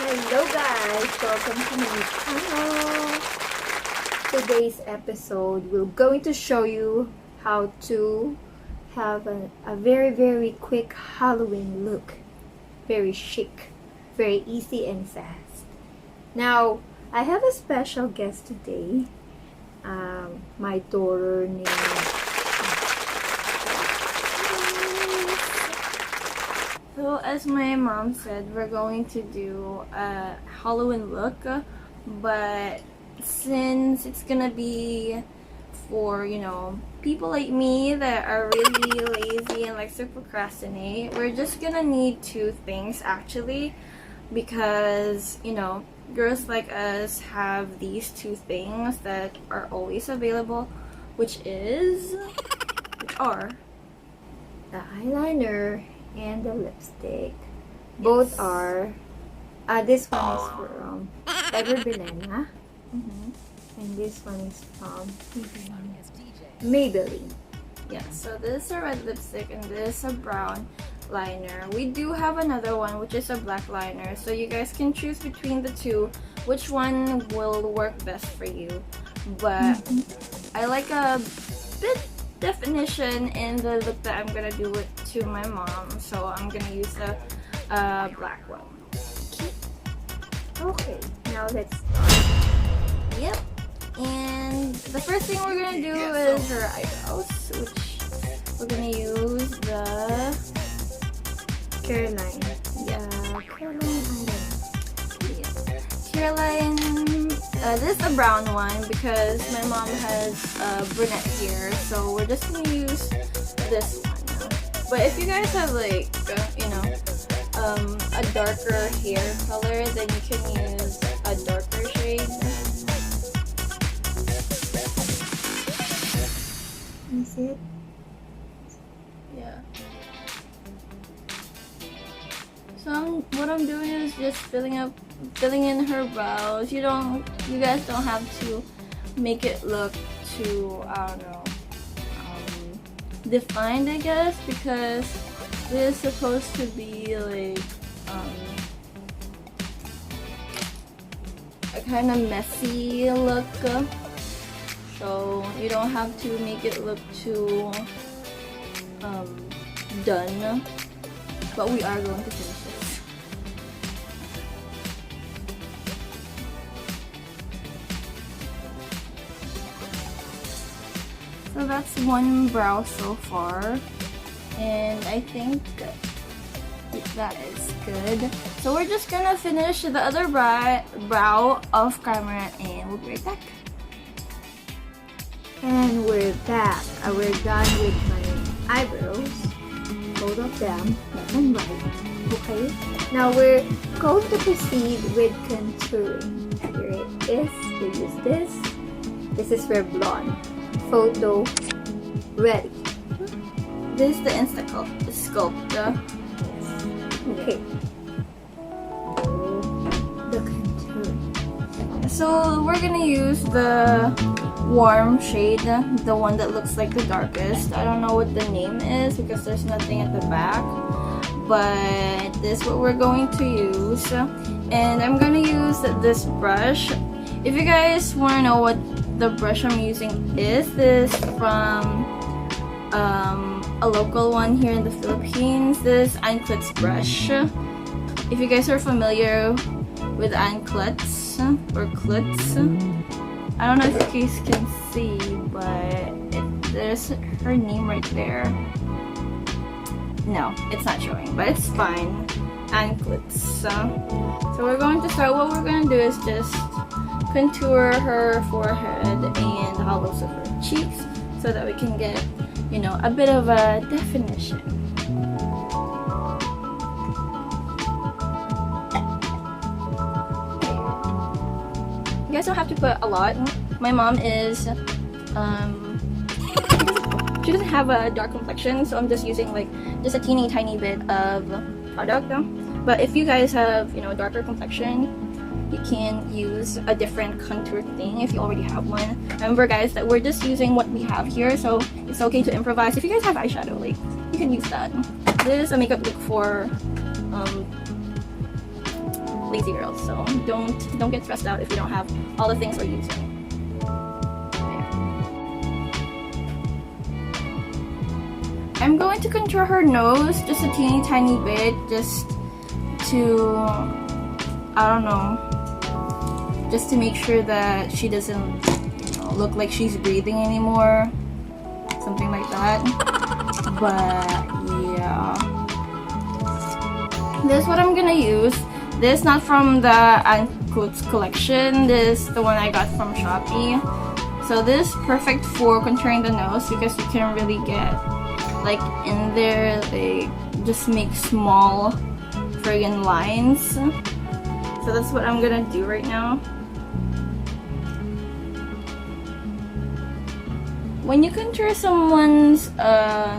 Hello guys! Welcome to my channel! Today's episode, we're going to show you how to have a very quick Halloween look. Very chic, very easy and fast. Now, I have a special guest today. My daughter named So as my mom said, we're going to do a Halloween look, but since it's gonna be for, you know, people like me that are really lazy and likes to procrastinate, we're just gonna need two things actually, because, you know, girls like us have these two things that are always available, which are the eyeliner and the lipstick. Both are this one is from Everbilena, and this one is from Maybelline. Yeah, so this is a red lipstick and this is a brown liner. We do have another one which is a black liner, so you guys can choose between the two which one will work best for you. But I like a bit definition in the look that I'm gonna do it to my mom, so I'm gonna use the black one. Okay, now let's Yep. And the first thing we're gonna do is her eyebrows, which we're gonna use the Caroline. Caroline. This is a brown one because my mom has brunette hair, so we're just gonna use this one. But if you guys have like you know, a darker hair color, then you can use a darker shade. Is it? Yeah. So what I'm doing is just filling in her brows. You guys don't have to make it look too, I don't know, defined, I guess, because this is supposed to be like a kind of messy look. So you don't have to make it look too done, but we are going to finish this. So that's one brow so far, and I think that is good. So we're just gonna finish the other brow off camera, and we'll be right back. And we're back. We're done with my eyebrows. Both of them, left and right. Okay. Now we're going to proceed with contouring. Here it is. We use this. This is for blonde. Photo ready. This is the Sculpt. Okay. The contouring. So we're gonna use the warm shade, the one that looks like the darkest. I don't know what the name is because there's nothing at the back, but this is what we're going to use. And I'm gonna use this brush. If you guys want to know what the brush I'm using is, this from a local one here in the Philippines. This Anklets brush. If you guys are familiar with Anklets or Klutz, I don't know if you guys can see, but there's her name right there. No, it's not showing, but it's fine. Anklets. So we're going to start. What we're going to do is just contour her forehead and the hollows of her cheeks so that we can get, you know, a bit of a definition. You guys don't have to put a lot. My mom is, she doesn't have a dark complexion, so I'm just using like just a teeny tiny bit of product. But if you guys have, you know, darker complexion, you can use a different contour thing if you already have one. Remember guys that we're just using what we have here, so it's okay to improvise. If you guys have eyeshadow, like, you can use that. This is a makeup look for lazy girls, so don't get stressed out if you don't have all the things we're using. I'm going to contour her nose just a teeny tiny bit, just to, I don't know, just to make sure that she doesn't, you know, look like she's breathing anymore, something like that. But yeah, this is what I'm gonna use. This not from the Ankuts collection. This is the one I got from Shopee. So this is perfect for contouring the nose because you can really get like in there, like just make small friggin' lines. So that's what I'm gonna do right now. When you contour someone's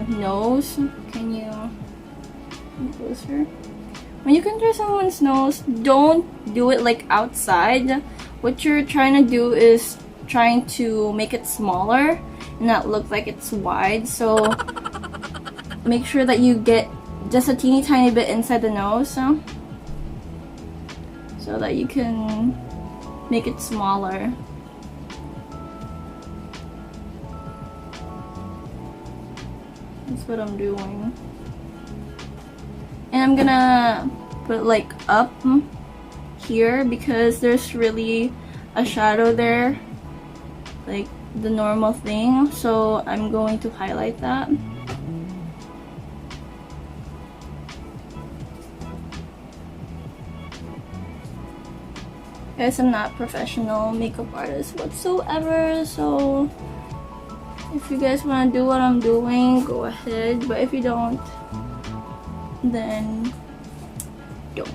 nose, can you come closer? When you contour someone's nose, don't do it like outside. What you're trying to do is trying to make it smaller and not look like it's wide. So make sure that you get just a teeny tiny bit inside the nose so that you can make it smaller. That's what I'm doing. And I'm gonna put like up here because there's really a shadow there, like the normal thing. So I'm going to highlight that. Guys, I'm not professional makeup artist whatsoever, so if you guys want to do what I'm doing, go ahead. But if you don't, then don't.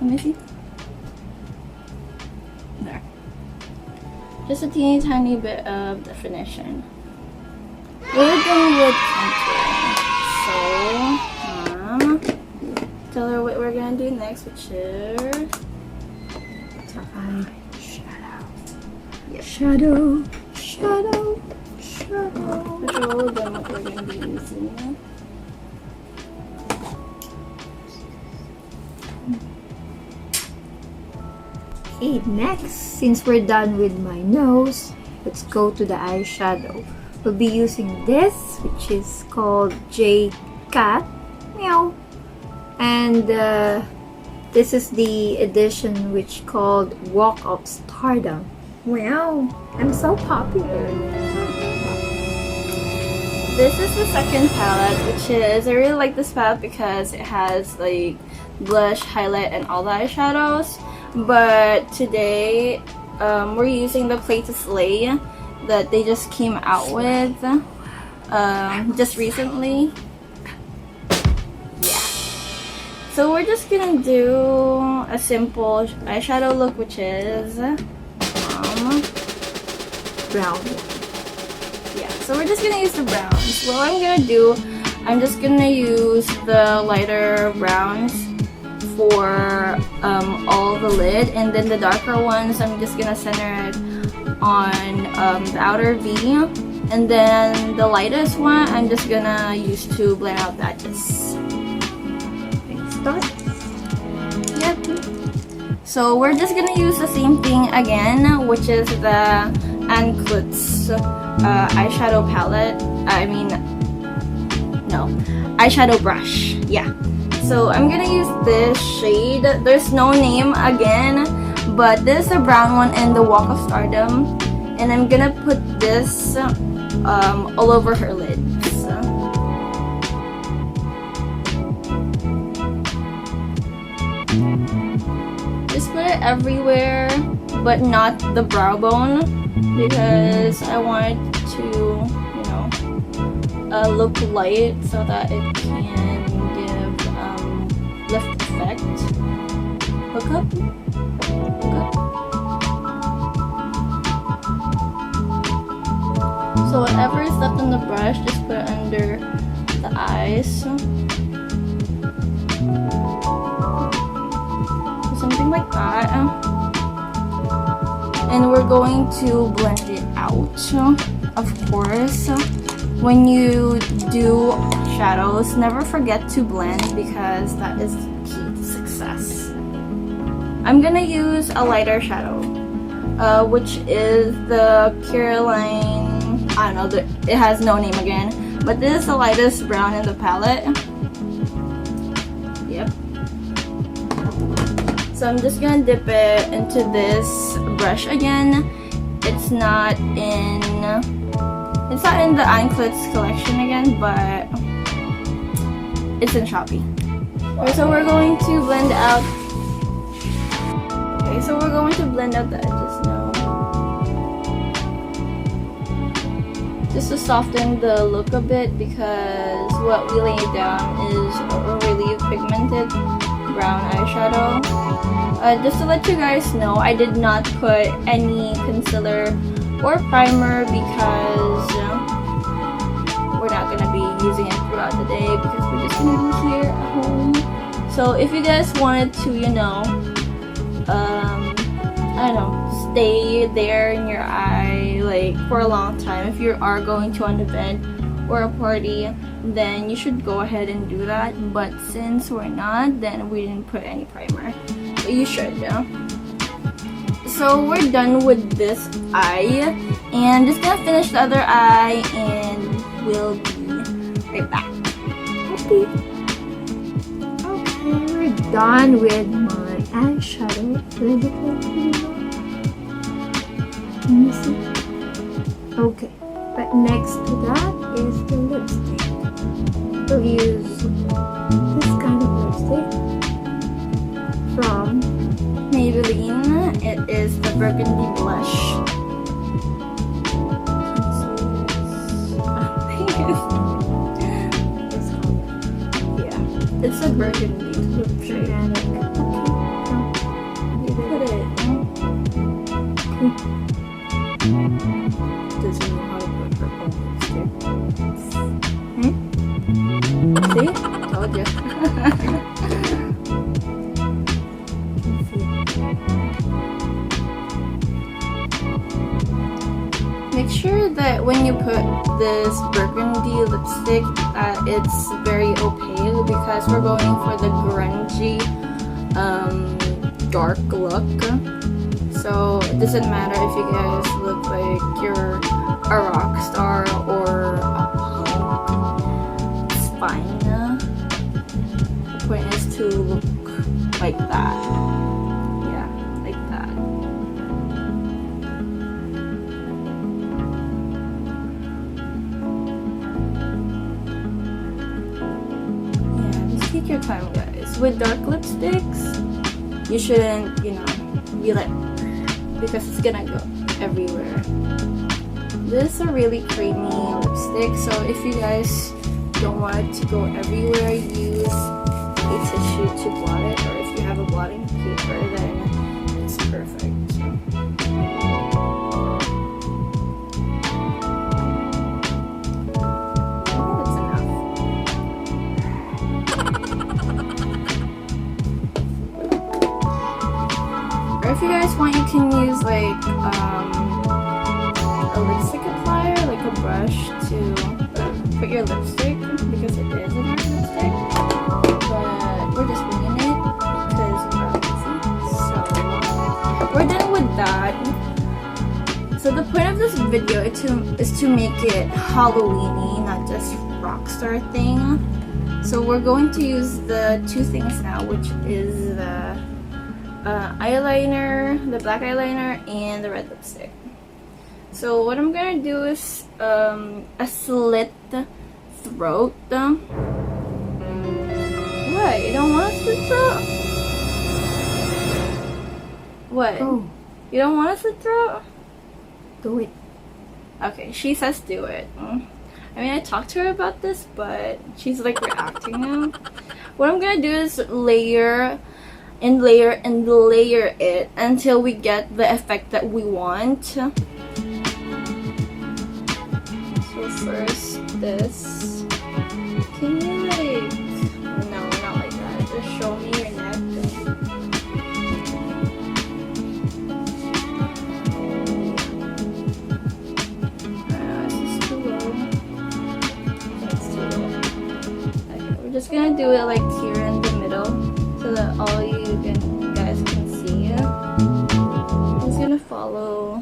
Let me see. There. Just a teeny tiny bit of definition. We're done with contouring. So, tell her what we're gonna do next, which is eyeshadow. Yep. Shadow. Shadow. Shadow. Show them what we're gonna be using. Okay, next, since we're done with my nose, let's go to the eyeshadow. We'll be using this, which is called J Cat. Meow. And this is the edition which called Walk of Stardom. Wow, I'm so popular. This is the second palette, which is, I really like this palette because it has like blush, highlight, and all the eyeshadows. But today, we're using the Play to Slay that they just came out with just recently. Yeah. So we're just gonna do a simple eyeshadow look, which is Brown. yeah. So we're just gonna use the browns. What I'm gonna do, I'm just gonna use the lighter browns for all the lid, and then the darker ones I'm just gonna center it on the outer V, and then the lightest one I'm just gonna use to blend out the edges. Start. Yep. So we're just gonna use the same thing again, which is the Ankuts eyeshadow palette. Eyeshadow brush. Yeah. So I'm gonna use this shade. There's no name again, but this is the brown one in the Walk of Stardom, and I'm gonna put this all over her lids. Just put it everywhere, but not the brow bone, because I want it to, you know, look light so that it can give lift effect. Hook up. So whatever is left on the brush, just put it under the eyes. Something like that. and we're going to blend it out. Of course, when you do shadows, never forget to blend because that is key to success. I'm gonna use a lighter shadow, which is the Caroline, I don't know, it has no name again, but this is the lightest brown in the palette. Yep. So I'm just gonna dip it into this brush again. It's not in the Einklitz collection again, but it's in Shopee. Okay, so we're going to blend out. Okay, so we're going to blend out the edges now, just to soften the look a bit, because what we laid down is a really pigmented brown eyeshadow. Just to let you guys know, I did not put any concealer or primer because we're not going to be using it throughout the day because we're just going to be here at home. So if you guys wanted to, you know, I don't know, stay there in your eye like for a long time, if you are going to an event or a party, then you should go ahead and do that. But since we're not, then we didn't put any primer. But you should, yeah. So we're done with this eye, and just gonna finish the other eye, and we'll be right back. Okay. Okay, we're done with my eyeshadow. Let me see. Okay, but next to that is the lipstick. We'll use this kind of lipstick from Maybelline. It is the Burgundy Blush. Yeah, it's a burgundy shade. Put it. Okay. Doesn't know how to put her own lipstick. See? Told you. Make sure that when you put this burgundy lipstick, it's very opaque because we're going for the grungy, dark look. So it doesn't matter if you guys look like you're a rock star or a punk. It's fine. The point is to look like that. Yeah, like that. Take your time, guys. With dark lipsticks, you shouldn't, you know, be like, because it's gonna go everywhere. This is a really creamy lipstick, so if you guys don't want it to go everywhere, use a tissue to blot it, or if you have a blotting paper, then it's perfect. If you guys want, you can use like a lipstick applier, like a brush to put your lipstick, because it is a dark lipstick. But we're just winging it because we're lazy. So we're done with that. So the point of this video is to make it Halloweeny, not just rockstar thing. So we're going to use the two things now, which is the eyeliner, the black eyeliner, and the red lipstick. So what I'm gonna do is a slit throat. What? You don't want a slit throat? What? Oh, You don't want a slit throat? do it. Okay, she says do it. I mean, I talked to her about this, but she's like reacting now. What I'm gonna do is layer and layer and layer it until we get the effect that we want. So first this. Can you like, no, not like that. Just show me your neck. We're just gonna do it like here in the middle so that all you guys can see. I'm just gonna follow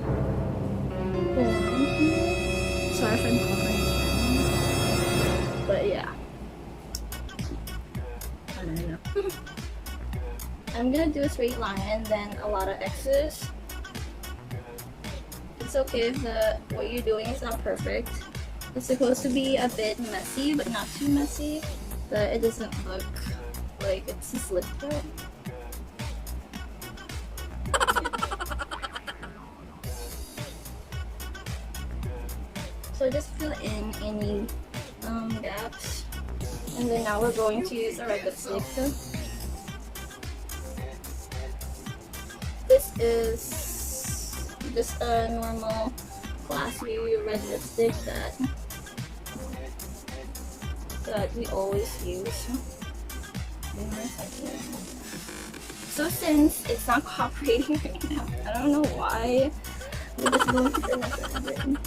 the line here. Sorry if I'm coloring, but yeah. I don't know. I'm gonna do a straight line and then a lot of X's. It's okay if what you're doing is not perfect. It's supposed to be a bit messy, but not too messy, that it doesn't look like it's a slip through. So just fill in any gaps, and then now we're going to use a red lipstick. This is just a normal classy red lipstick that we always use. So since it's not cooperating right now, I don't know why, we're just going to finish it.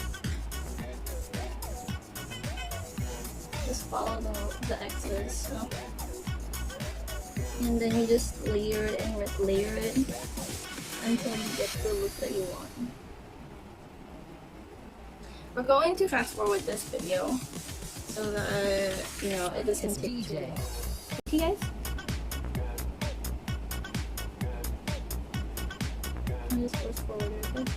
Just follow the X's. So. And then you just layer it and layer it until you get the look that you want. We're going to fast forward this video so that it doesn't take too long. Okay, guys? I'll just fast forward it.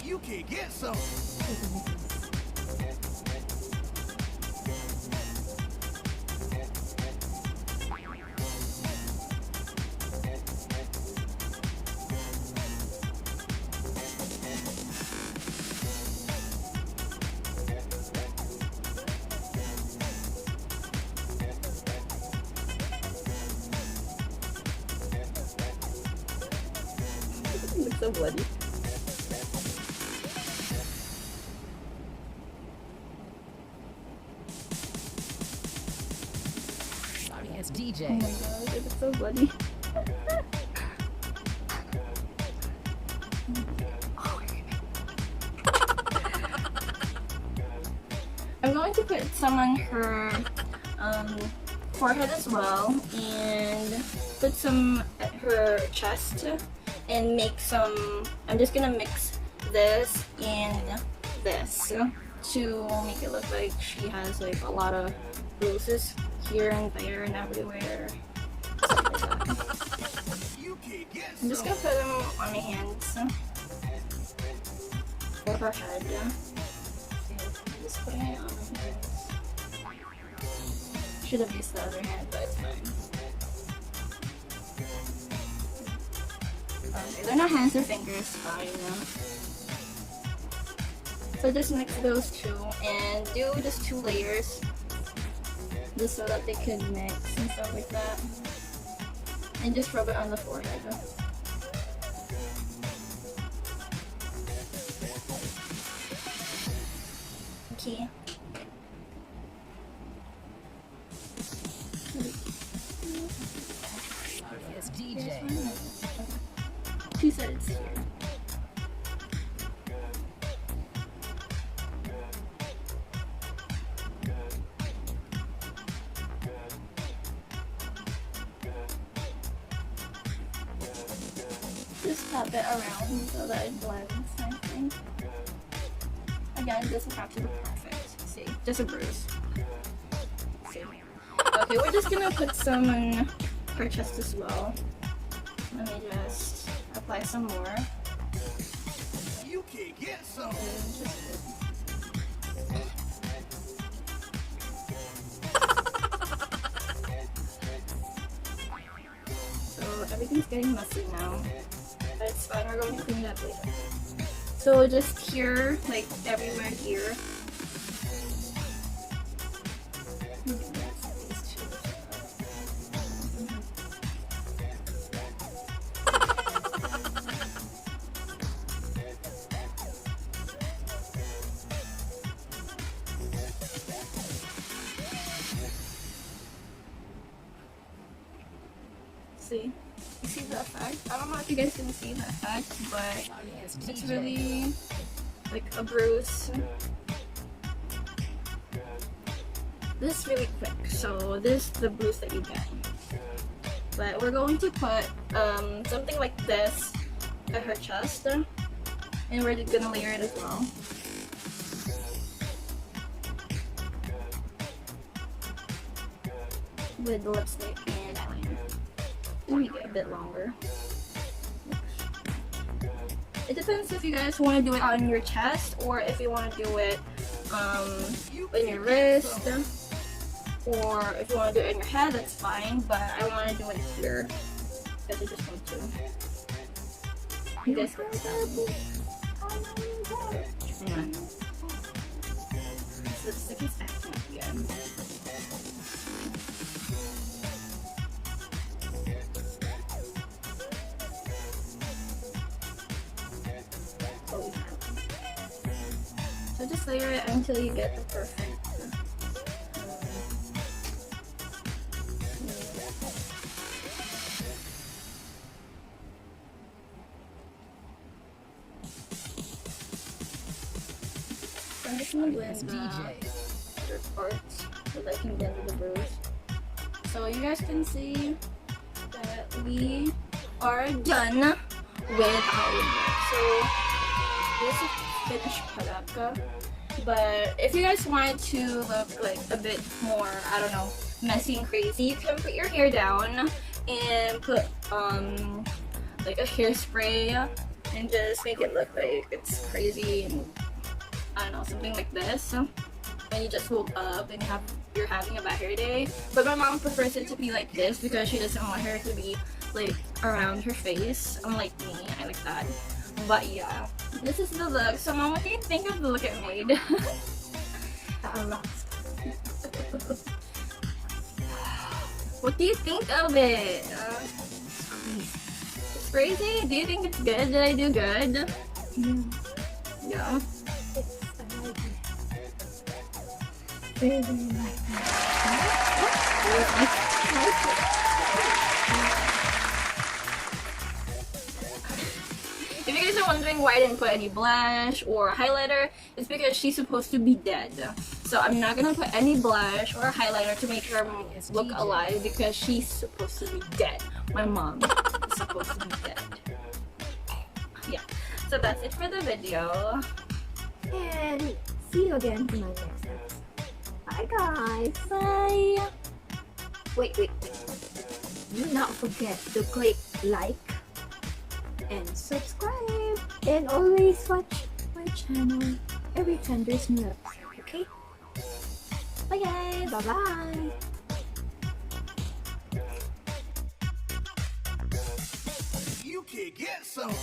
You can get some. It looks so bloody. It's DJ. Oh my god, it looks so bloody. I'm going to put some on her forehead as well, and put some at her chest, and make some. I'm just gonna mix this and this to make it look like she has like a lot of bruises here and there and everywhere. I'm just gonna put them on my hands for her head. Just putting it on my hands. Should have used the other hand, but it's fine. Okay, they're not hands or fingers, fine. So just mix those two and do just 2 layers. Just so that they could mix and stuff like that. And just rub it on the forehead. Okay. It's DJ. She said it's here. Just tap it around so that it blends nicely. Again, it doesn't have to be perfect. See, just a bruise. See. Okay, we're just gonna put some on her chest as well. Let me just apply some more. You can get some. So everything's getting messy now. But it's fine, we're going to clean it up later. So just here, like everywhere here. See? You see the effect? I don't know if you guys can see the effect, but it's really like a bruise. This is really quick, so this is the bruise that you get. But we're going to put something like this at her chest, and we're gonna layer it as well. With lipstick and eyeliner. Make it a bit longer. It depends if you guys want to do it on your chest or if you want to do it in your wrist, or if you want to do it in your head, that's fine. But I want to do it here because I just want to. You guys can tell. Hang on. This lipstick is acting again. So just layer it until you get the perfect. I'm just gonna blend the other parts so that I can blend the bruise. So you guys can see that we are done with our look. So this is finished product. But if you guys want to look like a bit more, I don't know, messy and crazy, you can put your hair down and put like a hairspray and just make it look like it's crazy and I don't know, something like this. When you just woke up and you're having a bad hair day. But my mom prefers it to be like this because she doesn't want her to be like around her face. Unlike me, I like that. But yeah, this is the look. So mom, what do you think of the look I made? What do you think of it? It's crazy? Do you think it's good? Did I do good? Yeah. Very, very nice. If you guys are wondering why I didn't put any blush or highlighter, it's because she's supposed to be dead. So I'm not gonna put any blush or highlighter to make her look alive because she's supposed to be dead. My mom is supposed to be dead. Yeah. So that's it for the video. And see you again in my next episode. Bye guys. Bye. Wait. Do not forget to click like and subscribe. And always watch my channel every time there's new episode, okay? Bye guys. Bye bye. You can get some.